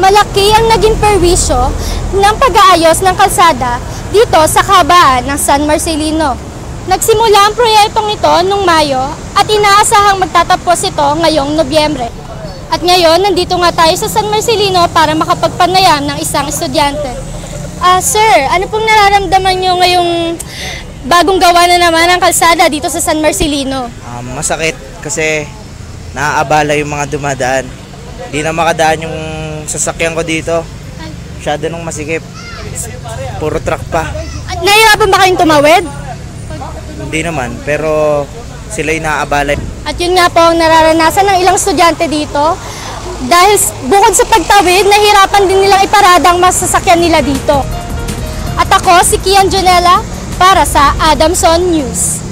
malaki ang naging perwisyo ng pag-aayos ng kalsada dito sa kahabaan ng San Marcelino. Nagsimula ang proyektong ito noong Mayo at inaasahang magtatapos ito ngayong Nobyembre. At ngayon, nandito nga tayo sa San Marcelino para makapagpanayam ng isang estudyante. Sir, ano pong nararamdaman nyo ngayong bagong gawa na naman ang kalsada dito sa San Marcelino? Masakit kasi naaabala yung mga dumadaan. Hindi na makadaan yung sasakyan ko dito. Masyado nung masikip. Puro truck pa. Nahihirapan ba kayong tumawid? Hindi naman, pero sila yung naaabala. At yun nga po ang nararanasan ng ilang estudyante dito. Dahil bukod sa pagtawid, nahihirapan din nilang iparada ang masasakyan nila dito. At ako, si Kian Jonella, para sa Adamson News.